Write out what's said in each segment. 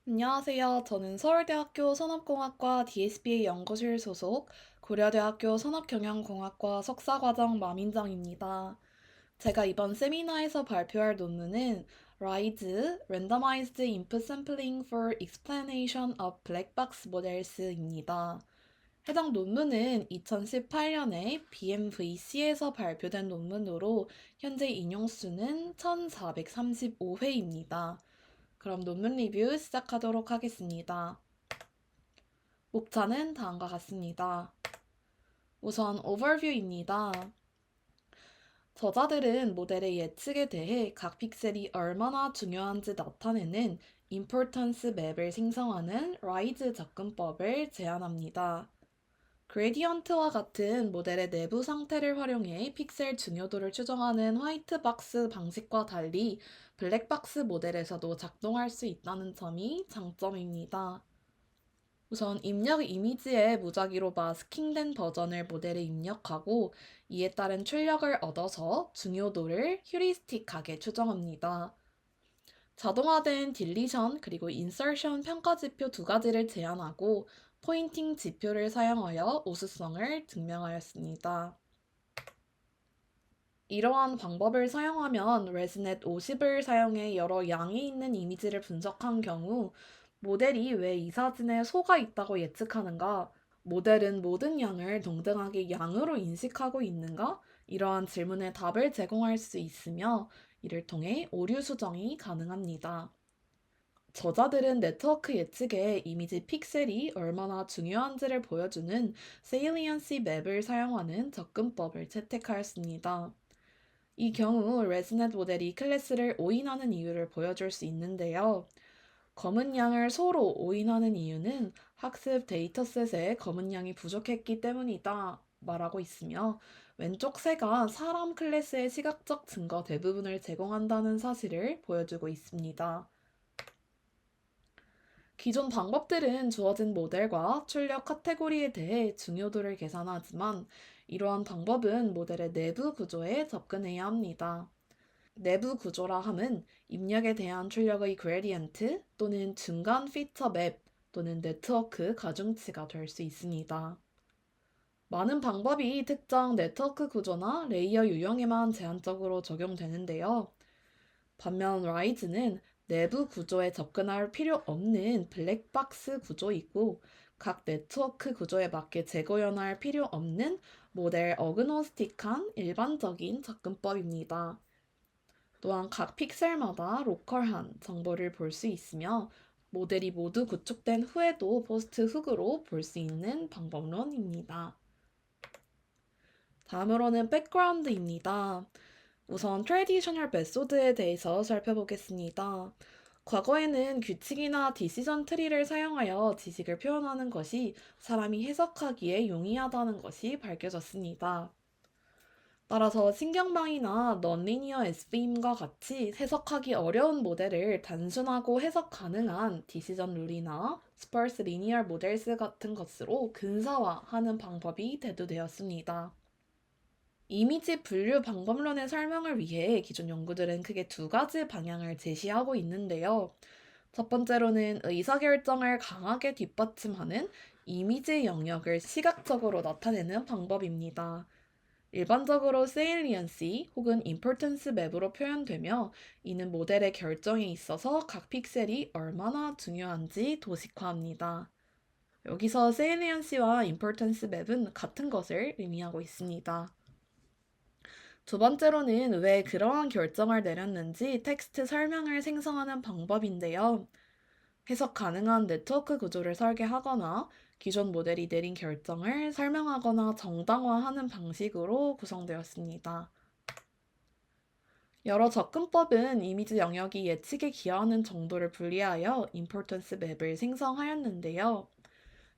안녕하세요. 저는 서울대학교 산업공학과 DSBA 연구실 소속 고려대학교 산업경영공학과 석사과정 마민정입니다. 제가 이번 세미나에서 발표할 논문은 RISE Randomized Input Sampling for Explanation of Black Box Models입니다. 해당 논문은 2018년에 BMVC에서 발표된 논문으로 현재 인용수는 1435회입니다. 그럼 논문 리뷰 시작하도록 하겠습니다. 목차는 다음과 같습니다. 우선 오버뷰입니다. 저자들은 모델의 예측에 대해 각 픽셀이 얼마나 중요한지 나타내는 임포턴스 맵을 생성하는 라이즈 접근법을 제안합니다. 그레디언트와 같은 모델의 내부 상태를 활용해 픽셀 중요도를 추정하는 화이트박스 방식과 달리 블랙박스 모델에서도 작동할 수 있다는 점이 장점입니다. 우선 입력 이미지의 무작위로 마스킹된 버전을 모델에 입력하고 이에 따른 출력을 얻어서 중요도를 휴리스틱하게 추정합니다. 자동화된 딜리션 그리고 인서션 평가 지표 두 가지를 제안하고 포인팅 지표를 사용하여 우수성을 증명하였습니다. 이러한 방법을 사용하면 레즈넷 50을 사용해 여러 양이 있는 이미지를 분석한 경우 모델이 왜 이 사진에 소가 있다고 예측하는가? 모델은 모든 양을 동등하게 양으로 인식하고 있는가? 이러한 질문에 답을 제공할 수 있으며 이를 통해 오류 수정이 가능합니다. 저자들은 네트워크 예측에 이미지 픽셀이 얼마나 중요한지를 보여주는 세일리언시 맵을 사용하는 접근법을 채택하였습니다. 이 경우 레즈넷 모델이 클래스를 오인하는 이유를 보여줄 수 있는데요. 검은 양을 소로 오인하는 이유는 학습 데이터셋에 검은 양이 부족했기 때문이다 말하고 있으며 왼쪽 새가 사람 클래스의 시각적 증거 대부분을 제공한다는 사실을 보여주고 있습니다. 기존 방법들은 주어진 모델과 출력 카테고리에 대해 중요도를 계산하지만 이러한 방법은 모델의 내부 구조에 접근해야 합니다. 내부 구조라 함은 입력에 대한 출력의 그레디언트 또는 중간 피처 맵 또는 네트워크 가중치가 될 수 있습니다. 많은 방법이 특정 네트워크 구조나 레이어 유형에만 제한적으로 적용되는데요. 반면 라이즈는 내부 구조에 접근할 필요 없는 블랙박스 구조이고 각 네트워크 구조에 맞게 재구현할 필요 없는 모델 어그노스틱한 일반적인 접근법입니다. 또한 각 픽셀마다 로컬한 정보를 볼 수 있으며 모델이 모두 구축된 후에도 포스트 훅으로 볼 수 있는 방법론입니다. 다음으로는 백그라운드입니다. 우선 트래디셔널 메소드에 대해서 살펴보겠습니다. 과거에는 규칙이나 디시전 트리를 사용하여 지식을 표현하는 것이 사람이 해석하기에 용이하다는 것이 밝혀졌습니다. 따라서 신경망이나 넌리니어 SVM과 같이 해석하기 어려운 모델을 단순하고 해석 가능한 디시전 룰이나 스퍼스 리니어 모델스 같은 것으로 근사화하는 방법이 대두되었습니다. 이미지 분류 방법론의 설명을 위해 기존 연구들은 크게 두 가지 방향을 제시하고 있는데요. 첫 번째로는 의사결정을 강하게 뒷받침하는 이미지 영역을 시각적으로 나타내는 방법입니다. 일반적으로 세일리언시 혹은 임포턴스 맵으로 표현되며 이는 모델의 결정에 있어서 각 픽셀이 얼마나 중요한지 도식화합니다. 여기서 세일리언시와 임포턴스 맵은 같은 것을 의미하고 있습니다. 두 번째로는 왜 그러한 결정을 내렸는지 텍스트 설명을 생성하는 방법인데요. 해석 가능한 네트워크 구조를 설계하거나 기존 모델이 내린 결정을 설명하거나 정당화하는 방식으로 구성되었습니다. 여러 접근법은 이미지 영역이 예측에 기여하는 정도를 분리하여 임포턴스 맵을 생성하였는데요.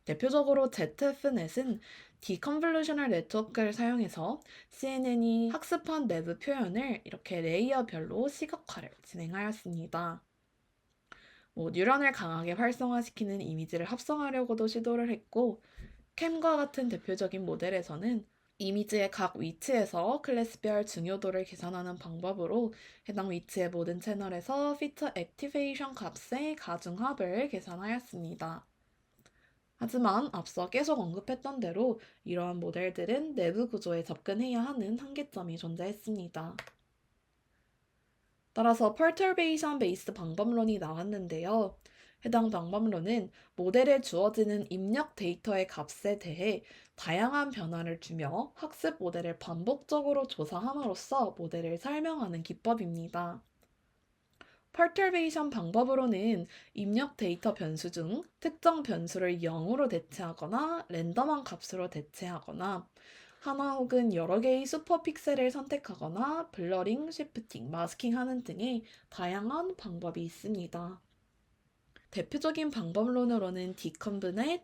대표적으로 ZFNet은 디컨볼루셔널 네트워크를 사용해서 CNN이 학습한 내부 표현을 이렇게 레이어별로 시각화를 진행하였습니다. 뉴런을 강하게 활성화시키는 이미지를 합성하려고도 시도를 했고, 캠과 같은 대표적인 모델에서는 이미지의 각 위치에서 클래스별 중요도를 계산하는 방법으로 해당 위치의 모든 채널에서 피처 액티베이션 값의 가중합을 계산하였습니다. 하지만 앞서 계속 언급했던 대로 이러한 모델들은 내부 구조에 접근해야 하는 한계점이 존재했습니다. 따라서 perturbation based 방법론이 나왔는데요. 해당 방법론은 모델에 주어지는 입력 데이터의 값에 대해 다양한 변화를 주며 학습 모델을 반복적으로 조사함으로써 모델을 설명하는 기법입니다. perturbation 방법으로는 입력 데이터 변수 중 특정 변수를 0으로 대체하거나 랜덤한 값으로 대체하거나 하나 혹은 여러 개의 슈퍼 픽셀을 선택하거나 블러링, 쉬프팅, 마스킹 하는 등의 다양한 방법이 있습니다. 대표적인 방법론으로는 디컨브넷,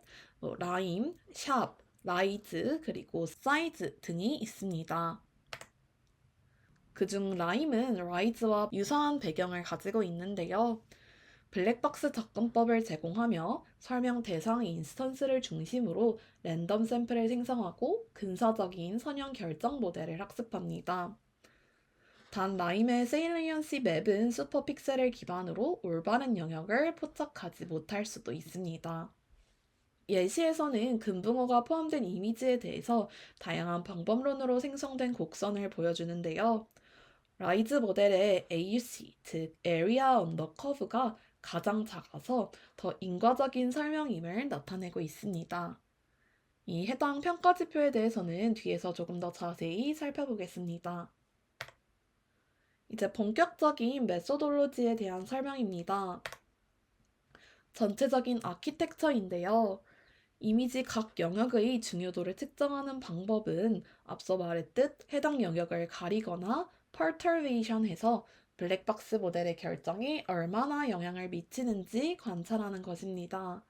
라임, 샵, 라이즈, 그리고 사이즈 등이 있습니다. 그중 라임은 라이즈와 유사한 배경을 가지고 있는데요. 블랙박스 접근법을 제공하며 설명 대상 인스턴스를 중심으로 랜덤 샘플을 생성하고 근사적인 선형 결정 모델을 학습합니다. 단 라임의 세일리언시 맵은 슈퍼픽셀을 기반으로 올바른 영역을 포착하지 못할 수도 있습니다. 예시에서는 금붕어가 포함된 이미지에 대해서 다양한 방법론으로 생성된 곡선을 보여주는데요. 라이즈 모델의 AUC, 즉 Area Under Curve가 가장 작아서 더 인과적인 설명임을 나타내고 있습니다. 이 해당 평가지표에 대해서는 뒤에서 조금 더 자세히 살펴보겠습니다. 이제 본격적인 메소돌로지에 대한 설명입니다. 전체적인 아키텍처인데요. 이미지 각 영역의 중요도를 측정하는 방법은 앞서 말했듯 해당 영역을 가리거나 perturbation해서 블랙박스 모델의 결정에 얼마나 영향을 미치는지 관찰하는 것입니다.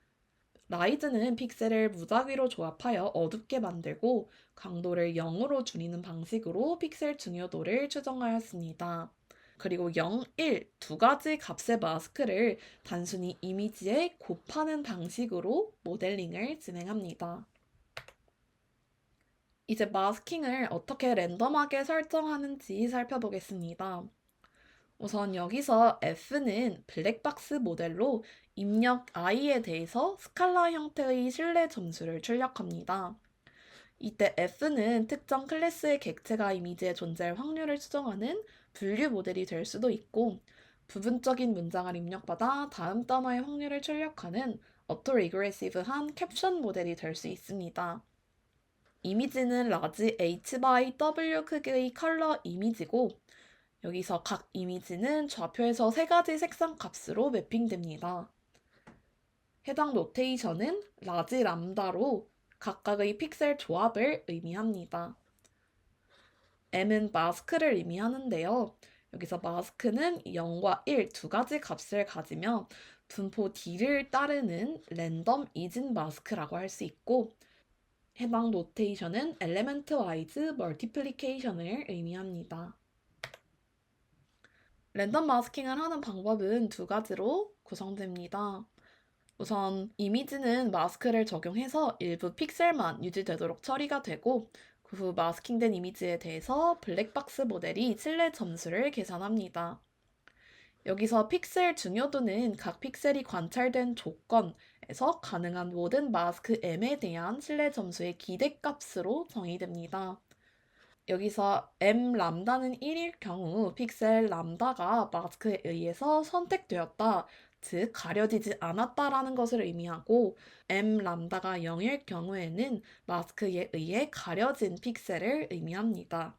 라이즈는 픽셀을 무작위로 조합하여 어둡게 만들고 강도를 0으로 줄이는 방식으로 픽셀 중요도를 추정하였습니다. 그리고 0, 1 두 가지 값의 마스크를 단순히 이미지에 곱하는 방식으로 모델링을 진행합니다. 이제 마스킹을 어떻게 랜덤하게 설정하는지 살펴보겠습니다. 우선 여기서 F는 블랙박스 모델로 입력 i에 대해서 스칼라 형태의 신뢰 점수를 출력합니다. 이때 F는 특정 클래스의 객체가 이미지에 존재할 확률을 추정하는 분류 모델이 될 수도 있고, 부분적인 문장을 입력받아 다음 단어의 확률을 출력하는 어토리그레시브한 캡션 모델이 될 수 있습니다. 이미지는 라지 H by W 크기의 컬러 이미지고, 여기서 각 이미지는 좌표에서 세 가지 색상 값으로 매핑됩니다. 해당 노테이션은 라지 람다로 각각의 픽셀 조합을 의미합니다. M은 마스크를 의미하는데요. 여기서 마스크는 0과 1 두 가지 값을 가지며 분포 D를 따르는 랜덤 이진 마스크라고 할 수 있고, 해당 노테이션은 엘레멘트 와이즈 멀티플리케이션을 의미합니다. 랜덤 마스킹을 하는 방법은 두 가지로 구성됩니다. 우선 이미지는 마스크를 적용해서 일부 픽셀만 유지되도록 처리가 되고, 그 후 마스킹된 이미지에 대해서 블랙박스 모델이 신뢰 점수를 계산합니다. 여기서 픽셀 중요도는 각 픽셀이 관찰된 조건에서 가능한 모든 마스크 M에 대한 신뢰 점수의 기대값으로 정의됩니다. 여기서 M 람다는 1일 경우 픽셀 람다가 마스크에 의해서 선택되었다, 즉 가려지지 않았다라는 것을 의미하고, M 람다가 0일 경우에는 마스크에 의해 가려진 픽셀을 의미합니다.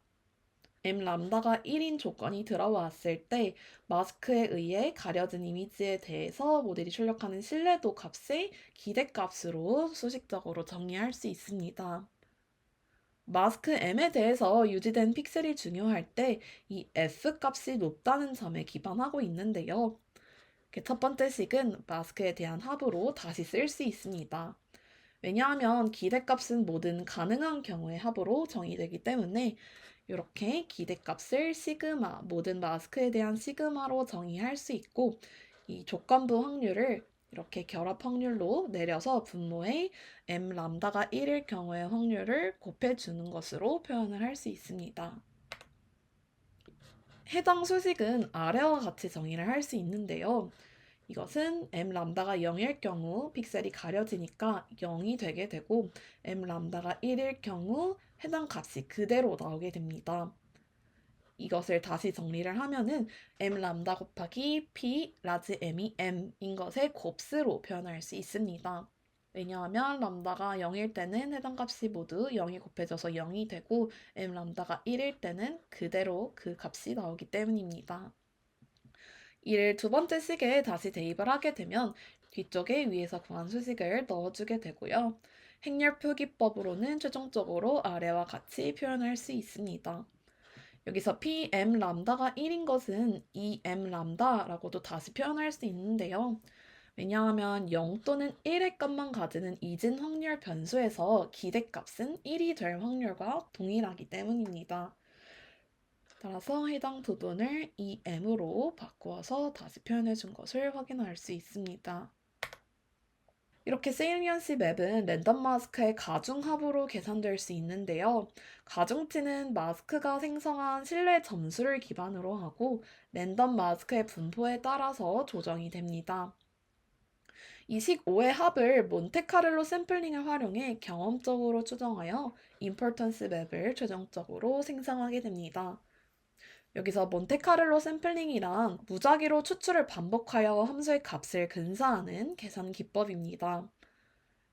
M 람다가 1인 조건이 들어왔을 때 마스크에 의해 가려진 이미지에 대해서 모델이 출력하는 신뢰도 값의 기대값으로 수식적으로 정의할 수 있습니다. 마스크 M에 대해서 유지된 픽셀이 중요할 때 이 F 값이 높다는 점에 기반하고 있는데요. 첫 번째 식은 마스크에 대한 합으로 다시 쓸 수 있습니다. 왜냐하면 기대값은 모든 가능한 경우의 합으로 정의되기 때문에 이렇게 기대값을 시그마, 모든 마스크에 대한 시그마로 정의할 수 있고, 이 조건부 확률을 이렇게 결합 확률로 내려서 분모의 m 람다가 1일 경우의 확률을 곱해주는 것으로 표현을 할 수 있습니다. 해당 수식은 아래와 같이 정의를 할 수 있는데요. 이것은 m 람다가 0일 경우 픽셀이 가려지니까 0이 되게 되고 m 람다가 1일 경우 해당 값이 그대로 나오게 됩니다. 이것을 다시 정리를 하면은 m 람다 곱하기 p 라지 m이 m인 것의 곱수로 표현할 수 있습니다. 왜냐하면 람다가 0일 때는 해당 값이 모두 0이 곱해져서 0이 되고 m 람다가 1일 때는 그대로 그 값이 나오기 때문입니다. 이를 두 번째 식에 다시 대입을 하게 되면 뒤쪽에 위에서 구한 수식을 넣어주게 되고요. 행렬 표기법으로는 최종적으로 아래와 같이 표현할 수 있습니다. 여기서 pm 람다가 1인 것은 2m 람다라고도 다시 표현할 수 있는데요. 왜냐하면 0 또는 1의 값만 가지는 이진 확률 변수에서 기대값은 1이 될 확률과 동일하기 때문입니다. 따라서 해당 부분을 EM으로 바꾸어서 다시 표현해 준 것을 확인할 수 있습니다. 이렇게 세일리언시 맵은 랜덤 마스크의 가중합으로 계산될 수 있는데요. 가중치는 마스크가 생성한 신뢰 점수를 기반으로 하고 랜덤 마스크의 분포에 따라서 조정이 됩니다. 이 식 5의 합을 몬테카를로 샘플링을 활용해 경험적으로 추정하여 임포턴스 맵을 최종적으로 생성하게 됩니다. 여기서 몬테카를로 샘플링이란 무작위로 추출을 반복하여 함수의 값을 근사하는 계산 기법입니다.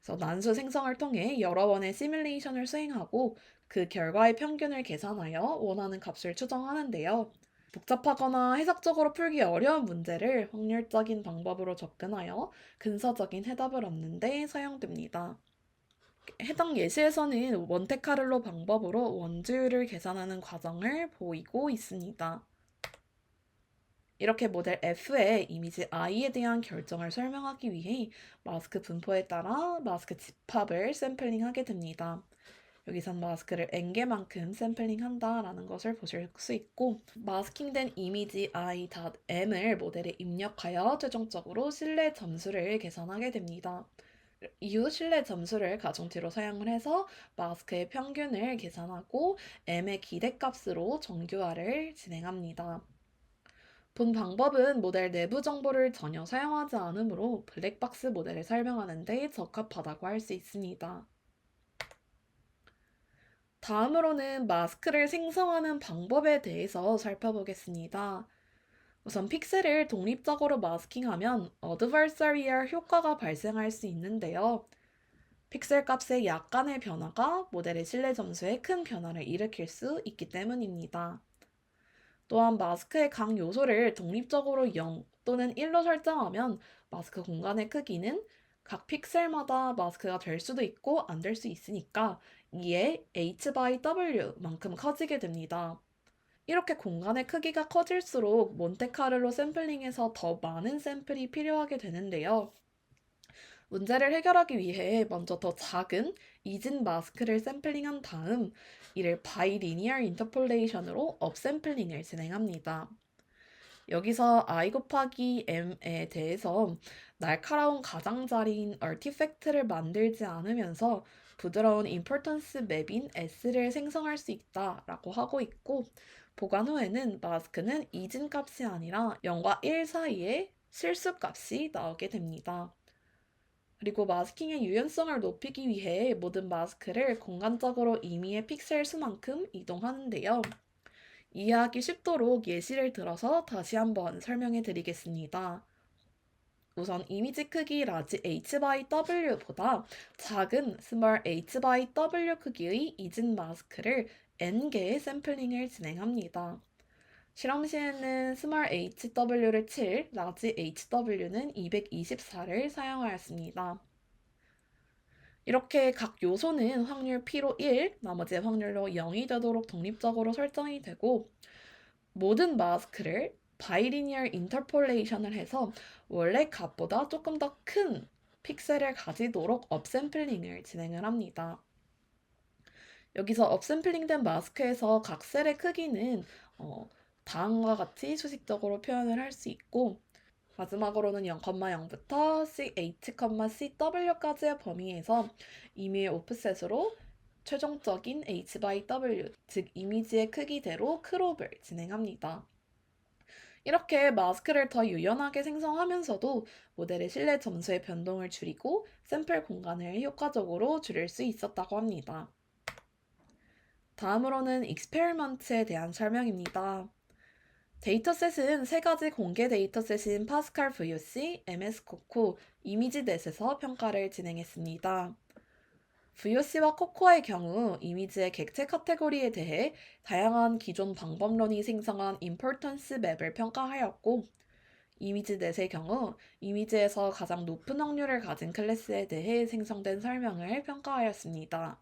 그래서 난수 생성을 통해 여러 번의 시뮬레이션을 수행하고 그 결과의 평균을 계산하여 원하는 값을 추정하는데요. 복잡하거나 해석적으로 풀기 어려운 문제를 확률적인 방법으로 접근하여 근사적인 해답을 얻는 데 사용됩니다. 해당 예시에서는 몬테카를로 방법으로 원주율을 계산하는 과정을 보이고 있습니다. 이렇게 모델 F의 이미지 I에 대한 결정을 설명하기 위해 마스크 분포에 따라 마스크 집합을 샘플링하게 됩니다. 여기선 마스크를 n개만큼 샘플링한다라는 것을 보실 수 있고 마스킹된 이미지 i.m을 모델에 입력하여 최종적으로 신뢰 점수를 계산하게 됩니다. 이후 신뢰 점수를 가중치로 사용을 해서 마스크의 평균을 계산하고 m의 기대값으로 정규화를 진행합니다. 본 방법은 모델 내부 정보를 전혀 사용하지 않으므로 블랙박스 모델을 설명하는 데 적합하다고 할 수 있습니다. 다음으로는 마스크를 생성하는 방법에 대해서 살펴보겠습니다. 우선 픽셀을 독립적으로 마스킹하면 어드버서리얼 효과가 발생할 수 있는데요. 픽셀 값의 약간의 변화가 모델의 신뢰 점수에 큰 변화를 일으킬 수 있기 때문입니다. 또한 마스크의 각 요소를 독립적으로 0 또는 1로 설정하면 마스크 공간의 크기는 각 픽셀마다 마스크가 될 수도 있고 안 될 수 있으니까 이에 h/w만큼 커지게 됩니다. 이렇게 공간의 크기가 커질수록 몬테카를로 샘플링에서 더 많은 샘플이 필요하게 되는데요. 문제를 해결하기 위해 먼저 더 작은 이진 마스크를 샘플링한 다음 이를 바이리니얼 인터폴레이션으로 업샘플링을 진행합니다. 여기서 i 곱하기 m에 대해서 날카로운 가장자리인 artifact를 만들지 않으면서 부드러운 임포턴스 맵인 s를 생성할 수 있다라고 하고 있고 보관 후에는 마스크는 이진 값이 아니라 0과 1 사이에 실수 값이 나오게 됩니다. 그리고 마스킹의 유연성을 높이기 위해 모든 마스크를 공간적으로 임의의 픽셀 수만큼 이동하는데요. 이해하기 쉽도록 예시를 들어서 다시 한번 설명해 드리겠습니다. 우선 이미지 크기 large h/w보다 작은 small h/w 크기의 이진 마스크를 n개의 샘플링을 진행합니다. 실험 시에는 small hw를 7, large hw는 224를 사용하였습니다. 이렇게 각 요소는 확률 p로 1, 나머지 확률로 0이 되도록 독립적으로 설정이 되고 모든 마스크를 바이리니얼 인터폴레이션을 해서 원래 값보다 조금 더 큰 픽셀을 가지도록 업샘플링을 진행을 합니다. 여기서 업샘플링된 마스크에서 각 셀의 크기는 다음과 같이 수식적으로 표현을 할 수 있고 마지막으로는 0,0부터 CH,CW까지의 범위에서 임의의 오프셋으로 최종적인 H by W, 즉 이미지의 크기대로 크롭을 진행합니다. 이렇게 마스크를 더 유연하게 생성하면서도 모델의 실내 점수의 변동을 줄이고 샘플 공간을 효과적으로 줄일 수 있었다고 합니다. 다음으로는 익스페리먼트에 대한 설명입니다. 데이터셋은 세 가지 공개 데이터셋인 파스칼 VOC, MS 코코, 이미지넷에서 평가를 진행했습니다. VOC와 코코아의 경우 이미지의 객체 카테고리에 대해 다양한 기존 방법론이 생성한 임포턴스 맵을 평가하였고, 이미지넷의 경우 이미지에서 가장 높은 확률을 가진 클래스에 대해 생성된 설명을 평가하였습니다.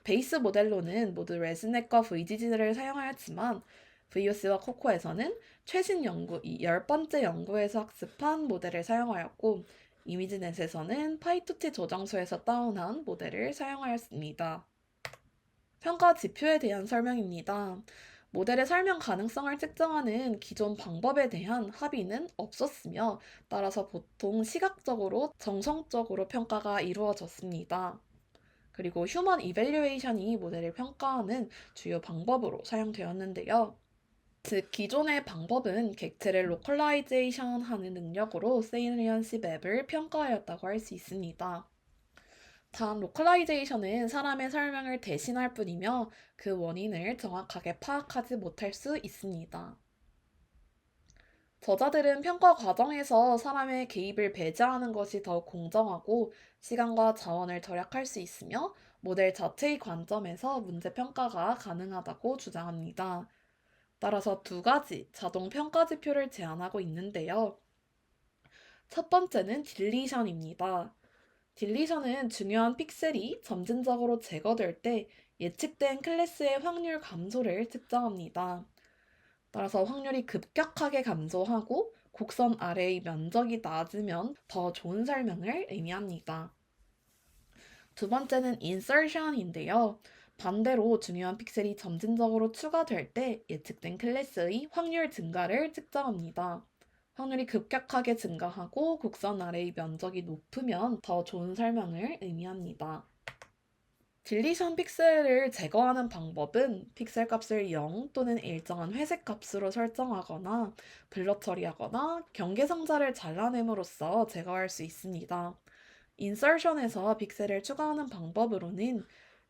베이스 모델로는 모두 레즈넷과 VGG를 사용하였지만 VOC와 코코에서는 최신 연구, 이 10번째 연구에서 학습한 모델을 사용하였고 이미지넷에서는 파이토치 저장소에서 다운한 모델을 사용하였습니다. 평가 지표에 대한 설명입니다. 모델의 설명 가능성을 측정하는 기존 방법에 대한 합의는 없었으며 따라서 보통 시각적으로 정성적으로 평가가 이루어졌습니다. 그리고 휴먼 이밸류에이션이 모델을 평가하는 주요 방법으로 사용되었는데요. 즉, 기존의 방법은 객체를 로컬라이제이션 하는 능력으로 세일리언시 맵을 평가하였다고 할 수 있습니다. 단, 로컬라이제이션은 사람의 설명을 대신할 뿐이며 그 원인을 정확하게 파악하지 못할 수 있습니다. 저자들은 평가 과정에서 사람의 개입을 배제하는 것이 더욱 공정하고 시간과 자원을 절약할 수 있으며 모델 자체의 관점에서 문제 평가가 가능하다고 주장합니다. 따라서 두 가지 자동 평가 지표를 제안하고 있는데요. 첫 번째는 딜리션입니다. 딜리션은 중요한 픽셀이 점진적으로 제거될 때 예측된 클래스의 확률 감소를 측정합니다. 따라서 확률이 급격하게 감소하고 곡선 아래의 면적이 낮으면 더 좋은 설명을 의미합니다. 두 번째는 insertion인데요. 반대로 중요한 픽셀이 점진적으로 추가될 때 예측된 클래스의 확률 증가를 측정합니다. 확률이 급격하게 증가하고 곡선 아래의 면적이 높으면 더 좋은 설명을 의미합니다. 딜리션 픽셀을 제거하는 방법은 픽셀 값을 0 또는 일정한 회색 값으로 설정하거나 블러 처리하거나 경계상자를 잘라냄으로써 제거할 수 있습니다. 인설션에서 픽셀을 추가하는 방법으로는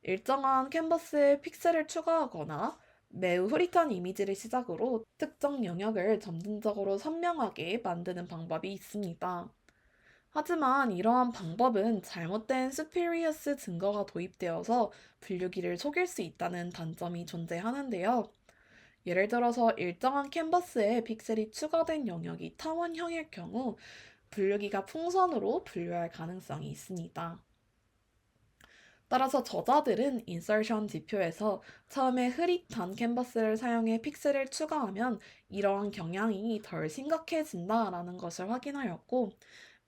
일정한 캔버스에 픽셀을 추가하거나 매우 흐릿한 이미지를 시작으로 특정 영역을 점진적으로 선명하게 만드는 방법이 있습니다. 하지만 이러한 방법은 잘못된 스피리어스 증거가 도입되어서 분류기를 속일 수 있다는 단점이 존재하는데요. 예를 들어서 일정한 캔버스에 픽셀이 추가된 영역이 타원형일 경우 분류기가 풍선으로 분류할 가능성이 있습니다. 따라서 저자들은 인설션 지표에서 처음에 흐릿한 캔버스를 사용해 픽셀을 추가하면 이러한 경향이 덜 심각해진다라는 것을 확인하였고,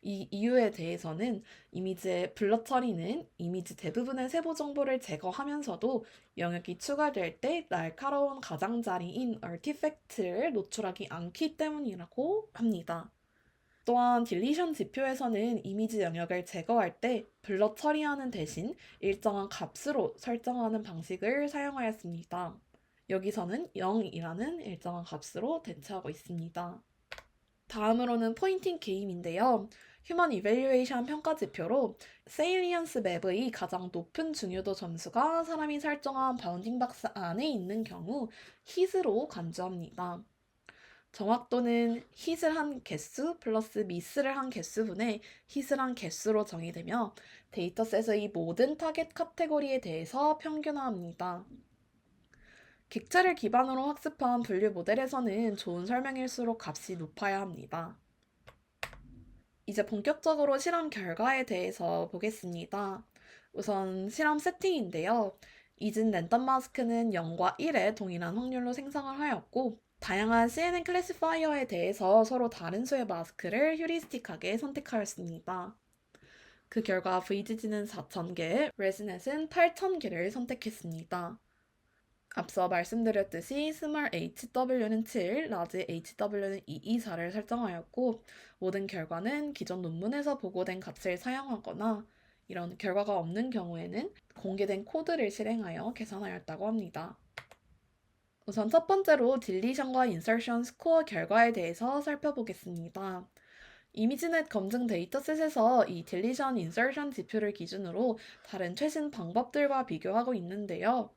이 이유에 대해서는 이미지의 블러 처리는 이미지 대부분의 세부 정보를 제거하면서도 영역이 추가될 때 날카로운 가장자리인 artifact를 노출하기 않기 때문이라고 합니다. 또한 딜리션 지표에서는 이미지 영역을 제거할 때 블러 처리하는 대신 일정한 값으로 설정하는 방식을 사용하였습니다. 여기서는 0이라는 일정한 값으로 대체하고 있습니다. 다음으로는 포인팅 게임인데요. 휴먼 이밸류에이션 평가 지표로 세일리언스 맵의 가장 높은 중요도 점수가 사람이 설정한 바운딩 박스 안에 있는 경우 hit으로 간주합니다. 정확도는 hit을 한 개수 플러스 미스를 한 개수분의 hit을 한 개수로 정의되며 데이터셋의 모든 타겟 카테고리에 대해서 평균화합니다. 객체를 기반으로 학습한 분류 모델에서는 좋은 설명일수록 값이 높아야 합니다. 이제 본격적으로 실험 결과에 대해서 보겠습니다. 우선 실험 세팅인데요. 이진 랜덤 마스크는 0과 1의 동일한 확률로 생성을 하였고, 다양한 CNN 클래시파이어에 대해서 서로 다른 수의 마스크를 휴리스틱하게 선택하였습니다. 그 결과 VGG는 4,000개, 레즈넷은 8,000개를 선택했습니다. 앞서 말씀드렸듯이 스몰 hw는 7, 라지 hw는 224를 설정하였고 모든 결과는 기존 논문에서 보고된 값을 사용하거나 이런 결과가 없는 경우에는 공개된 코드를 실행하여 계산하였다고 합니다. 우선 첫 번째로 딜리션과 인서션 스코어 결과에 대해서 살펴보겠습니다. 이미지넷 검증 데이터셋에서 이 딜리션, 인서션 지표를 기준으로 다른 최신 방법들과 비교하고 있는데요.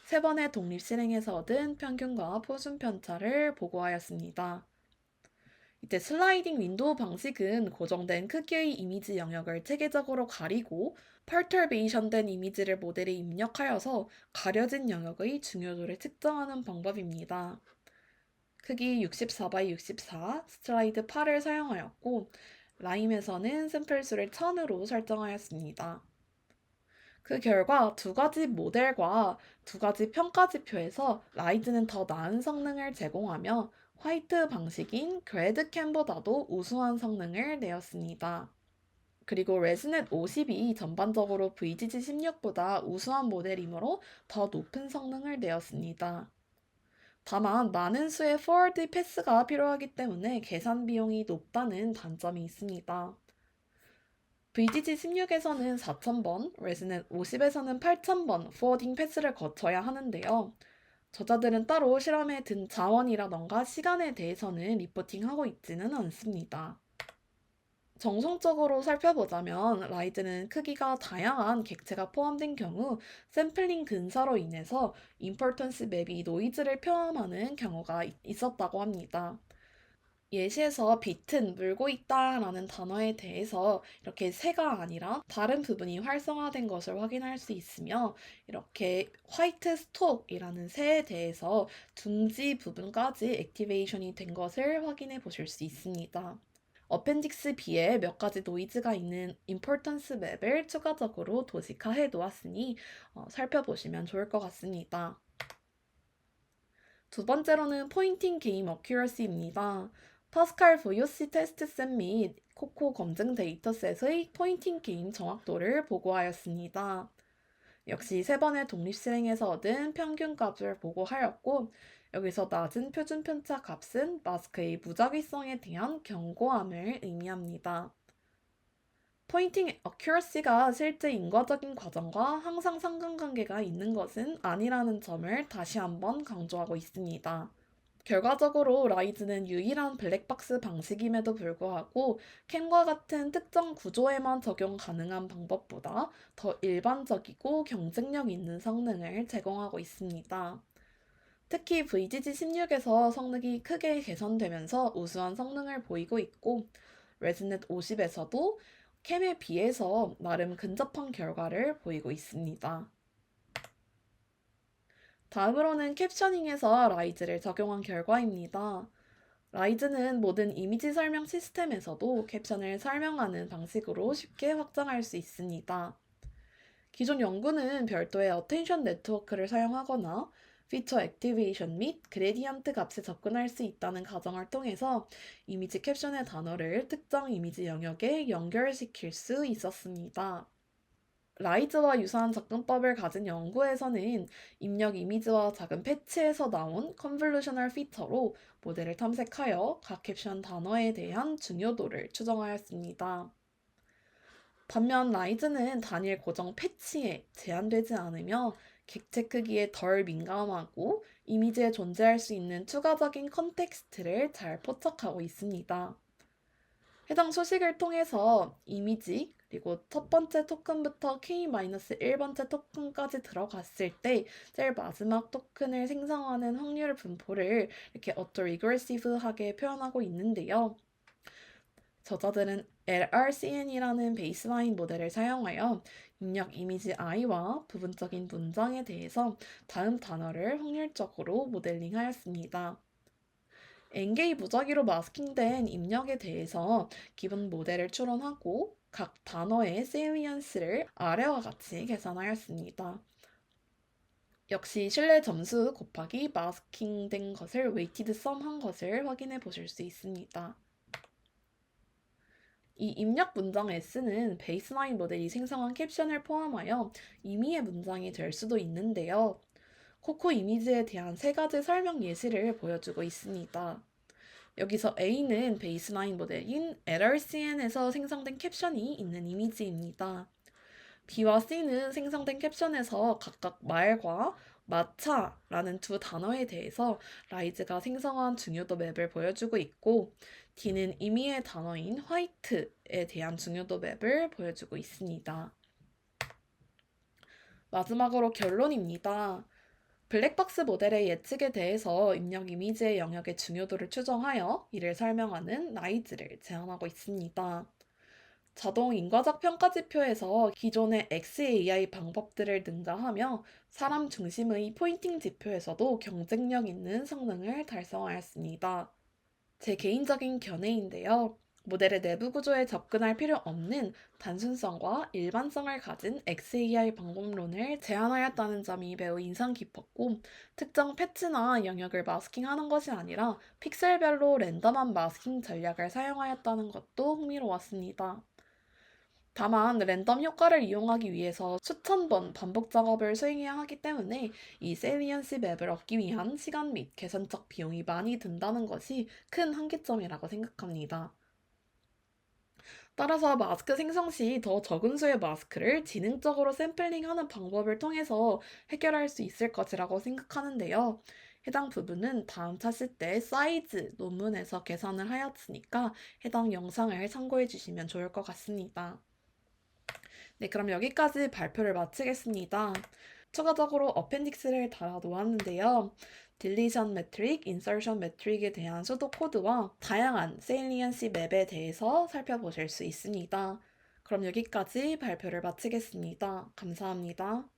세 번의 독립 실행에서 얻은 평균과 표준 편차를 보고하였습니다. 이때 슬라이딩 윈도우 방식은 고정된 크기의 이미지 영역을 체계적으로 가리고 펄터베이션된 이미지를 모델에 입력하여서 가려진 영역의 중요도를 측정하는 방법입니다. 크기 64x64, 스트라이드 8을 사용하였고 라임에서는 샘플 수를 1000으로 설정하였습니다. 그 결과 두 가지 모델과 두 가지 평가 지표에서 라이즈는 더 나은 성능을 제공하며 화이트 방식인 그래드캠보다도 우수한 성능을 내었습니다. 그리고 레즈넷 50이 전반적으로 VGG 16보다 우수한 모델이므로 더 높은 성능을 내었습니다. 다만 많은 수의 포워드 패스가 필요하기 때문에 계산 비용이 높다는 단점이 있습니다. VGG 16에서는 4,000번, 레즈넷 50에서는 8,000번 포워딩 패스를 거쳐야 하는데요. 저자들은 따로 실험에 든 자원이라던가 시간에 대해서는 리포팅하고 있지는 않습니다. 정성적으로 살펴보자면 라이즈는 크기가 다양한 객체가 포함된 경우 샘플링 근사로 인해서 임포턴스 맵이 노이즈를 포함하는 경우가 있었다고 합니다. 예시에서 빛은 물고 있다라는 단어에 대해서 이렇게 새가 아니라 다른 부분이 활성화된 것을 확인할 수 있으며 이렇게 화이트 스톡이라는 새에 대해서 둥지 부분까지 액티베이션이 된 것을 확인해 보실 수 있습니다. 어펜딕스 B에 몇 가지 노이즈가 있는 임포턴스 맵을 추가적으로 도식화해 놓았으니 살펴보시면 좋을 것 같습니다. 두 번째로는 포인팅 게임 어큐러시입니다. 파스칼 VOC 테스트셋 및 코코 검증 데이터셋의 포인팅 게임 정확도를 보고하였습니다. 역시 세 번의 독립 실행에서 얻은 평균값을 보고하였고 여기서 낮은 표준 편차 값은 마스크의 무작위성에 대한 경고함을 의미합니다. 포인팅 어큐러시가 실제 인과적인 과정과 항상 상관관계가 있는 것은 아니라는 점을 다시 한번 강조하고 있습니다. 결과적으로 라이즈는 유일한 블랙박스 방식임에도 불구하고 캠과 같은 특정 구조에만 적용 가능한 방법보다 더 일반적이고 경쟁력 있는 성능을 제공하고 있습니다. 특히 VGG16에서 성능이 크게 개선되면서 우수한 성능을 보이고 있고 레즈넷 50에서도 캠에 비해서 나름 근접한 결과를 보이고 있습니다. 다음으로는 캡셔닝에서 라이즈를 적용한 결과입니다. 라이즈는 모든 이미지 설명 시스템에서도 캡션을 설명하는 방식으로 쉽게 확장할 수 있습니다. 기존 연구는 별도의 어텐션 네트워크를 사용하거나 피처 액티베이션 및 그레디언트 값에 접근할 수 있다는 가정을 통해서 이미지 캡션의 단어를 특정 이미지 영역에 연결시킬 수 있었습니다. 라이즈와 유사한 접근법을 가진 연구에서는 입력 이미지와 작은 패치에서 나온 컨볼루셔널 피처로 모델을 탐색하여 각 캡션 단어에 대한 중요도를 추정하였습니다. 반면 라이즈는 단일 고정 패치에 제한되지 않으며 객체 크기에 덜 민감하고 이미지에 존재할 수 있는 추가적인 컨텍스트를 잘 포착하고 있습니다. 해당 수식을 통해서 이미지 그리고 첫 번째 토큰부터 K-1번째 토큰까지 들어갔을 때 제일 마지막 토큰을 생성하는 확률 분포를 이렇게 auto-regressive하게 표현하고 있는데요. 저자들은 LRCN이라는 베이스라인 모델을 사용하여 입력 이미지 i와 부분적인 문장에 대해서 다음 단어를 확률적으로 모델링하였습니다. N개의 무작위로 마스킹된 입력에 대해서 기본 모델을 추론하고 각 단어의 세리언스를 아래와 같이 계산하였습니다. 역시 신뢰 점수 곱하기 마스킹된 것을 웨이티드 썸 한 것을 확인해 보실 수 있습니다. 이 입력 문장 S는 베이스라인 모델이 생성한 캡션을 포함하여 임의의 문장이 될 수도 있는데요. 코코 이미지에 대한 세 가지 설명 예시를 보여주고 있습니다. 여기서 A는 베이스라인 모델인 LRCN에서 생성된 캡션이 있는 이미지입니다. B와 C는 생성된 캡션에서 각각 말과 마차라는 두 단어에 대해서 라이즈가 생성한 중요도 맵을 보여주고 있고, D는 임의의 단어인 화이트에 대한 중요도 맵을 보여주고 있습니다. 마지막으로 결론입니다. 블랙박스 모델의 예측에 대해서 입력 이미지의 영역의 중요도를 추정하여 이를 설명하는 라이즈를 제안하고 있습니다. 자동 인과적 평가 지표에서 기존의 XAI 방법들을 능가하며 사람 중심의 포인팅 지표에서도 경쟁력 있는 성능을 달성하였습니다. 제 개인적인 견해인데요. 모델의 내부 구조에 접근할 필요 없는 단순성과 일반성을 가진 XAI 방법론을 제안하였다는 점이 매우 인상 깊었고, 특정 패치나 영역을 마스킹하는 것이 아니라 픽셀별로 랜덤한 마스킹 전략을 사용하였다는 것도 흥미로웠습니다. 다만 랜덤 효과를 이용하기 위해서 수천 번 반복 작업을 수행해야 하기 때문에 이 세리언시 맵을 얻기 위한 시간 및 계산적 비용이 많이 든다는 것이 큰 한계점이라고 생각합니다. 따라서 마스크 생성 시 더 적은 수의 마스크를 지능적으로 샘플링하는 방법을 통해서 해결할 수 있을 것이라고 생각하는데요. 해당 부분은 다음 차시 때 사이즈 논문에서 계산을 하였으니까 해당 영상을 참고해 주시면 좋을 것 같습니다. 네, 그럼 여기까지 발표를 마치겠습니다. 추가적으로 어펜딕스를 달아 놓았는데요. 딜리션 매트릭, 인서션 매트릭에 대한 수도 코드와 다양한 세일리언시 맵에 대해서 살펴보실 수 있습니다. 그럼 여기까지 발표를 마치겠습니다. 감사합니다.